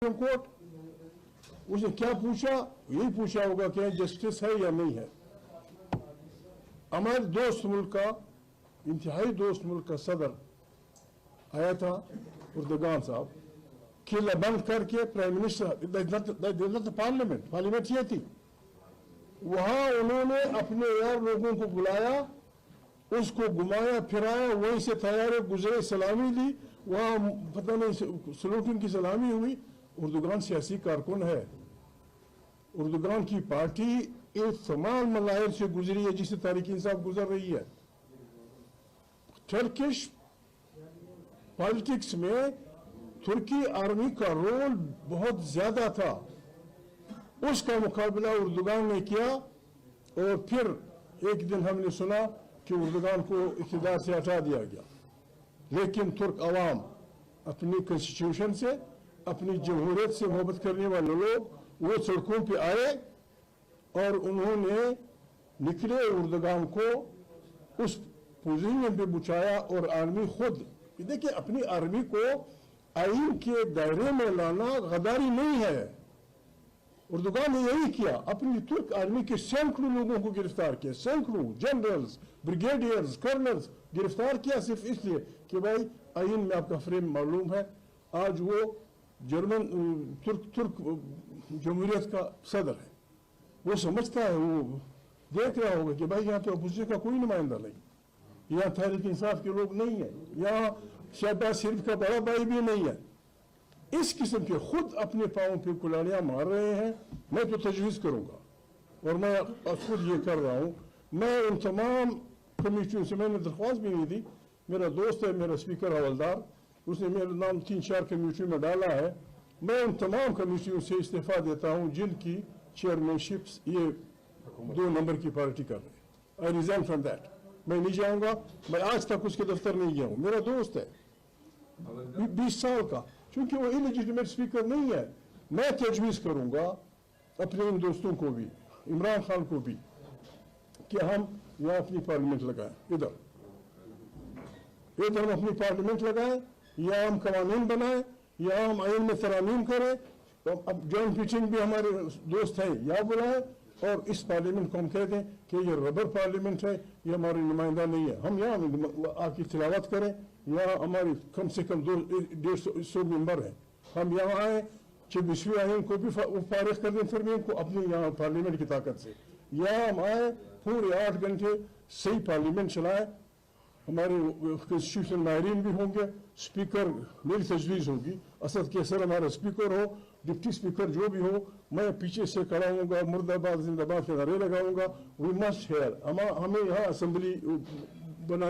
Court, उसने क्या पूछा? यही पूछा होगा कि जस्टिस है या नहीं है। हमारे दोस्त मुल्क का, इंतहाई दोस्त मुल्क का सदर आया था उर्दुगान साहब, किला बंद करके प्राइम मिनिस्टर पार्लियामेंट ये थी, वहां उन्होंने अपने यार लोगों को बुलाया, उसको घुमाया फिराया, वहीं से तैयार गुजरे, सलामी ली, वहां पता नहीं सलूटिंग की सलामी हुई। उर्दुगान सियासी कारकुन है, उर्दुगान की पार्टी एक तमाम मलाहिर से गुजरी है जिससे तारीख इंसाफ गुजर रही है। टर्किश पॉलिटिक्स में तुर्की आर्मी का रोल बहुत ज्यादा था, उसका मुकाबला उर्दुगान ने किया और फिर एक दिन हमने सुना कि उर्दुगान को इक़्तिदार से हटा दिया गया। लेकिन तुर्क अवाम अपनी कॉन्स्टिट्यूशन से, अपनी जमहूरियत से मोहब्बत करने वाले लोग वो सड़कों पे आए और उन्होंने निकले उर्दुगान को उस पोजीशन पे बुचाया। और आर्मी खुद, देखिए, अपनी आर्मी को आईन के दायरे में लाना गद्दारी नहीं है। उर्दुगान ने यही किया, अपनी तुर्क आर्मी के सैकड़ों लोगों को गिरफ्तार किया, सैकड़ों जनरल्स, ब्रिगेडियर्स, कर्नल्स गिरफ्तार किया सिर्फ इसलिए कि भाई आईन में आपका फ्रेम मालूम है। आज वो जर्मन तुर्क जमहूरियत का सदर है, वो समझता है, वो देख रहा होगा कि भाई यहाँ तो अपोजिशन का कोई नुमाइंदा नहीं, यहाँ तहरीक इंसाफ के लोग नहीं है, यहाँ शहबाज शरीफ का बड़ा भाई भी नहीं है। इस किस्म के खुद अपने पाँव पे कुल्हाड़ियां मार रहे हैं। मैं तो तजवीज़ करूंगा और मैं खुद ये कर रहा हूँ, मैं उन तमाम कमेटियों से मैंने दरख्वास्त भी नहीं दी। मेरा दोस्त है, मेरा स्पीकर हवलदार, उसने मेरा नाम 3-4 कमेटियों में डाला है। मैं उन तमाम कमेटियों से इस्तीफा देता हूँ जिनकी चेयरमैनशिप्स ये 2 नंबर की पार्टी कर रहे हैं। I resign from that. मैं नहीं जाऊंगा, मैं आज तक उसके दफ्तर नहीं गया हूँ। मेरा दोस्त है 20 साल का, क्योंकि वो इलेजिटिमेट स्पीकर नहीं है। मैं तजवीज़ करूंगा अपने इन दोस्तों को भी, इमरान खान को भी, कि हम यहाँ अपनी पार्लियामेंट लगाएं, इधर हम अपनी पार्लियामेंट लगाएं, या हम कवानीन बनाएं, या हम आइन में तरामीम करें। तो अब जॉइंट पिचिंग भी हमारे दोस्त हैं, या बुलाएं और इस पार्लियामेंट को हम कह दें कि ये रबर पार्लियामेंट है, ये हमारी नुमाइंदा नहीं है। हम यहाँ आपकी तिलावत करें, यहाँ हमारी कम से कम 200-150 मेंबर हैं। हम यहाँ आए, 26वीं आइन को भी फारिग कर दें तरमीम को अपनी यहाँ पार्लियामेंट की ताकत से, या हम आए पूरे 8 घंटे सही पार्लियामेंट चलाएं। हमारे कॉन्स्टिट्यूशन माहिरीन भी होंगे, स्पीकर मेरी तजवीज़ होगी, असद कैसर हमारा स्पीकर हो, डिप्टी स्पीकर जो भी हो, मैं पीछे से खड़ा हूँगा, मुर्दाबाद जिंदाबाद के नारे लगाऊंगा। वी मस्ट हेयर, हमें यहाँ असम्बली बना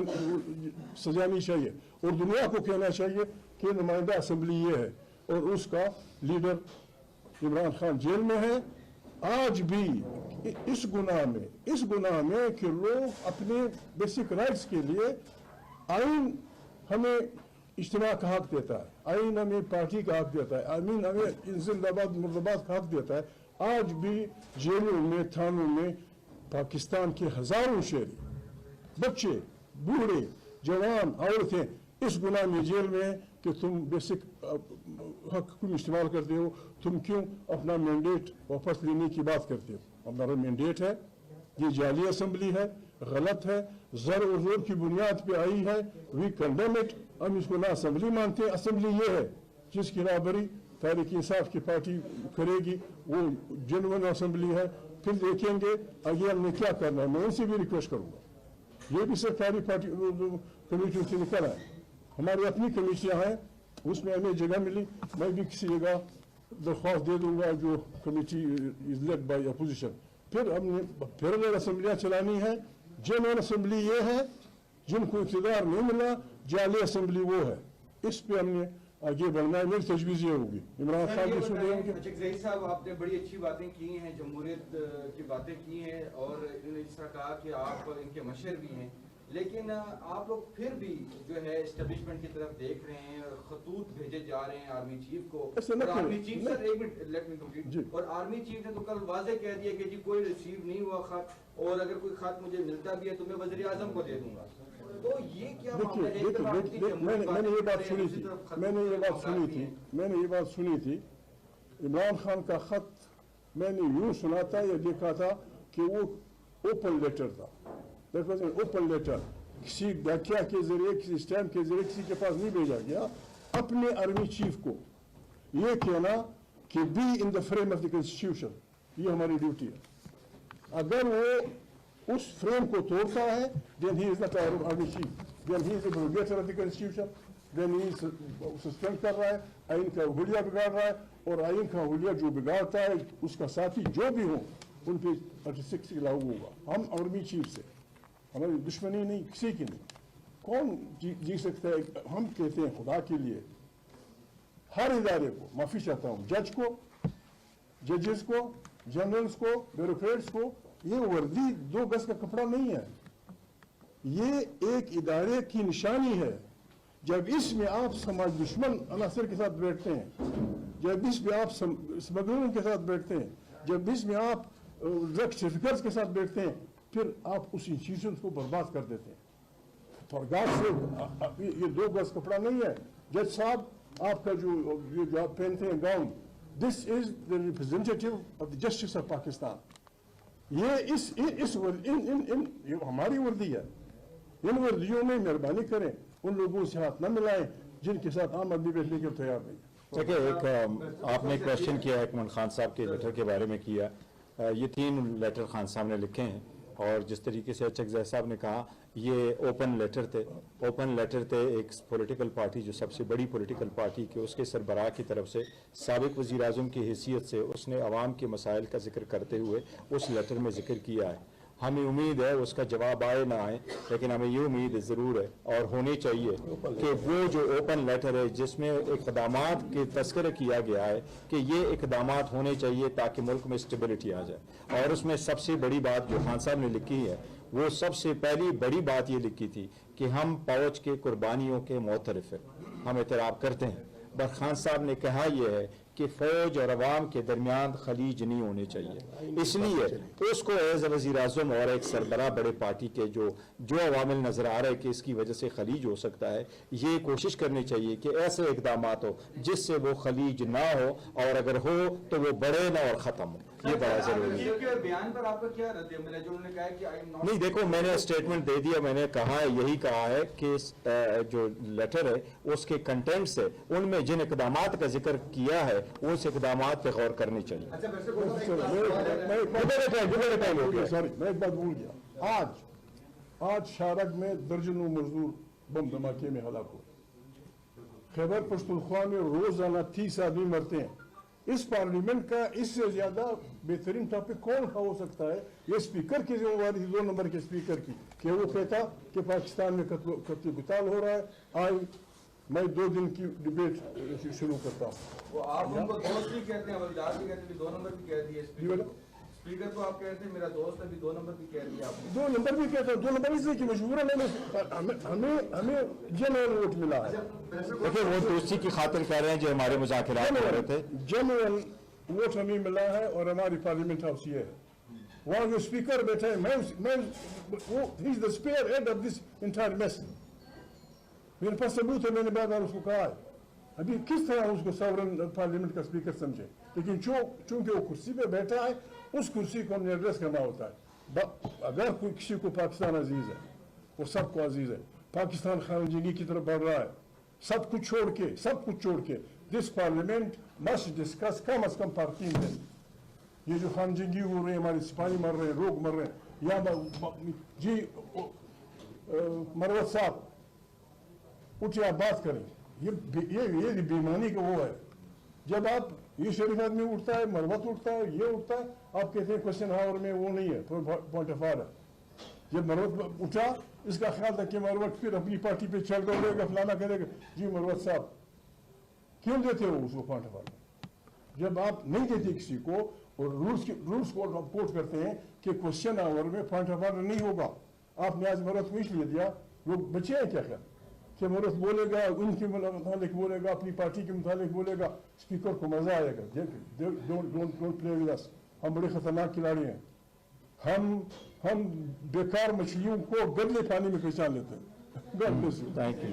सजानी चाहिए और दुनिया को कहना चाहिए कि नुमाइंदा असम्बली ये है और उसका लीडर इमरान खान जेल में है। आज भी इस गुनाह में कि लोग अपने बेसिक राइट्स के लिए, आइन हमें इज्तिमा का हक देता है, आइन हमें पार्टी का हक देता है, आइन हमें जिंदाबाद मुर्दाबाद का हक देता है। आज भी जेलों में, थानों में पाकिस्तान के हजारों शहरी, बच्चे, बूढ़े, जवान, औरतें इस गुनाह में जेल में हैं कि तुम बेसिक हक को इस्तेमाल करते हो, तुम क्यों अपना मैंडेट वापस लेने की बात करते हो। हमारा मैंडेट है, ये जाली असम्बली है, गलत है, जर और जोर की बुनियाद पे आई है, वी कंडेम इट। हम इसको ना असम्बली मानते, असम्बली ये है जिसकी राबरी तहरीक इंसाफ की पार्टी करेगी, वो जेन्युइन असम्बली है। फिर देखेंगे आगे हमने क्या करना है। मैं उनसे भी रिक्वेस्ट करूंगा, ये भी सरकारी पार्टी कमेटियों से निकल है, हमारी अपनी कमेटियां हैं, उसमें हमें जगह मिली, मैं भी किसी जगह दरख्वास्त दे दूंगा जो committee is led by opposition. फिर हमने पैरेलल असम्बलियां चलानी है। जेन्युइन असम्बली ये है, जिनको इक़्तिदार नहीं मिला, जाली असम्बली वो है। इस पे हमने आगे बढ़ना है, मेरी तजवीज़ ये होगी। इमरान खान की ज़हीर साहब, आपने बड़ी अच्छी बातें की हैं, जमहूरियत की बातें की हैं और इस तरह कहा कि आप इनके मशहूर भी हैं, लेकिन आप लोग फिर भी जो है एस्टेब्लिशमेंट की तरफ देख रहे हैं और खतूत भेजे जा रहे हैं आर्मी चीफ को। और आर्मी चीफ, सर एक मिनट, लेट मी कंप्लीट। और आर्मी चीफ ने तो कल वाजे कह दिया कि जी कोई रिसीव नहीं हुआ खत, और अगर कोई खत मुझे मिलता भी है तो मैं वज़ीर आज़म को दे दूंगा। तो ये क्या मैंने ये बात सुनी थी इमरान खान का खत मैंने यूं सुना था या देखा था कि वो ओपन लेटर था, that was an open letter, किसी व्याख्या के जरिए, किसी स्टैम्प के जरिए किसी के पास नहीं भेजा गया। अपने आर्मी चीफ को ये कहना कि be in the frame of the constitution, ये हमारी ड्यूटी है। अगर वो उस फ्रेम को तोड़ता है, then he is not army chief, then he is the abrogator of the constitution, then he suspend कर रहा है, आइन का हुलिया बिगाड़ रहा है, और आइन का हुलिया जो बिगाड़ता है उसका साथी जो भी हो उन पे 36 लागू होगा। हम आर्मी चीफ से हमारी दुश्मनी नहीं, किसी की नहीं, कौन जी सकता है। हम कहते हैं खुदा के लिए हर इदारे को, माफी चाहता हूँ, जज को, जजेस को, जनरल्स को, ब्यूरोक्रेट्स को, ये वर्दी 2 गज का कपड़ा नहीं है, ये एक इदारे की निशानी है। जब इसमें आप समाज दुश्मन अनासर के साथ बैठते हैं, जब इसमें आप स्मगलरों के साथ बैठते हैं, जब इसमें आप ड्रग ट्रैफिकर्स के साथ बैठते हैं, फिर आप उस इंस्टीट्यूशन को बर्बाद कर देते हैं। फॉर गॉड से ये 2 गज कपड़ा नहीं है। जज साहब, आपका जो आप पहनते हैं gown, this is the representative of the justice of Pakistan. ये ये हमारी वर्दी है। इन वर्दियों में मेहरबानी करें, उन लोगों से हाथ न मिलाएं जिनके साथ आम आदमी बैठने के तैयार नहीं। देखिए, एक आपने क्वेश्चन किया है एकमल खान साहब के लेटर के बारे में किया। ये 3 लेटर खान साहब ने लिखे हैं, और जिस तरीके से चकज़ई साहब ने कहा, ये ओपन लेटर थे। ओपन लेटर थे एक पॉलिटिकल पार्टी, जो सबसे बड़ी पॉलिटिकल पार्टी के उसके सरबराह की तरफ से साबिक वज़ीर आज़म की हैसियत से उसने आवाम के मसाइल का जिक्र करते हुए उस लेटर में जिक्र किया है। हमें उम्मीद है उसका जवाब आए ना आए, लेकिन हमें ये उम्मीद ज़रूर है और होनी चाहिए कि वो जो ओपन लेटर है जिसमें इक़दामात के तस्करा किया गया है कि ये इक़दामात होने चाहिए ताकि मुल्क में स्टेबिलिटी आ जाए। और उसमें सबसे बड़ी बात जो खान साहब ने लिखी है, वो सबसे पहली बड़ी बात ये लिखी थी कि हम फौज के कुर्बानियों के मोतरफ हैं, हम एतराफ़ करते हैं। पर खान साहब ने कहा यह है कि फौज और अवाम के दरमियान खलीज नहीं होने चाहिए, इसलिए उसको एज वज़ीर आज़म और एक सरबराह बड़े पार्टी के जो अवामिल नज़र आ रहे हैं कि इसकी वजह से खलीज हो सकता है, ये कोशिश करनी चाहिए कि ऐसे इक़दामात हो जिससे वो खलीज ना हो, और अगर हो तो वो बढ़े ना और ख़त्म हो। ये बड़ा जरूरी है। बयान पर आपका क्या रद्द अमल है जो उन्होंने कहा कि आई एम नॉट? नहीं, देखो, मैंने स्टेटमेंट दे दिया, मैंने कहा यही कहा है कि जो लेटर है उसके कंटेंट से उनमें जिन इक़दामात का जिक्र किया है उस इक़दामात पे गौर करनी चाहिए। अच्छा, वैसे सॉरी, मैं एक बात भूल गया। आज शारग में दर्जनों मजदूर बम धमाके में हलाक हुए। खैबर पख्तूनख्वा में रोजाना 30 आदमी मरते हैं। इस पार्लियामेंट का इससे ज्यादा बेहतरीन टॉपिक कौन हो सकता है? ये स्पीकर की जिम्मेवारी थी, 2 नंबर के स्पीकर की, कि वो कहता कि पाकिस्तान में कत्ल कुताल हो रहा है। आज मैं 2 दिन की डिबेट शुरू करता हूँ। वो आप उनको दोस्त भी कहते हैं, हवलदार भी कहते हैं, 2 नंबर भी कह दिए स्पीकर को। आप कहते हैं मेरा दोस्त है, भी 2 नंबर भी कह दिया आपने। 2 नंबर भी कहता हूँ, 2 नंबर इसलिए कि मजबूरन हमें जनरल वोट मिला है। देखिए, वो दोस्ती की खातिर कह रहे हैं जो हमारे मुज़ाकरात हो रहे थे। जनरल वोट हमें मिला है, और हमारी पार्लियामेंट हाउस ये है। वहाँ जो स्पीकर बैठे हैं, वो ही is the spearhead of this entire mess. मेरे पास सबूत है, मैंने बार बार उसको कहा है। अभी किस तरह उसको सॉवरन पार्लियामेंट का स्पीकर समझे, लेकिन चूंकि वो कुर्सी पे बैठा है, उस कुर्सी को हमने एड्रेस करना होता है। अगर कोई किसी को पाकिस्तान अजीज है, वो सबको अजीज है। पाकिस्तान खानजंगी की तरफ बढ़ रहा है। सब कुछ छोड़ के दिस पार्लियामेंट मस्ट डिस्कस कम अज कम फॉर 3 दिन। ये जो खानजंगी हो रही है, हमारे सिपाही मर रहे हैं, लोग मर रहे हैं, या जी मरवत साहब उठे, आप बात करें। ये बेईमानी का वो है। जब आप ये शरीफ आदमी उठता है, मरवत उठता है, ये उठता है, आप कहते हैं क्वेश्चन आवर में वो नहीं है, पॉइंट ऑफ आर्डर। जब मरवत उठा, इसका ख्याल था कि मरवत फिर अपनी पार्टी पे चल दौड़ेगा, फलाना करेगा। जी मरवत साहब क्यों देते हो उसको पॉइंट ऑफ आर्डर? जब आप नहीं देते किसी को, और रूल्स को कोट करते हैं कि क्वेश्चन आवर में पॉइंट ऑफ आर्डर नहीं होगा। आपने आज मरवत को इसलिए दिया, लोग बचे हैं क्या ख्याल कि मरवत बोलेगा, उनके मुतालिक बोलेगा, अपनी पार्टी के मुतालिक बोलेगा, स्पीकर को मजा आएगा। डोंट प्ले विद अस, हम बड़े खतरनाक खिलाड़ी हैं। हम बेकार मछलियों को गंदे पानी में पहचान लेते हैं। Thank you.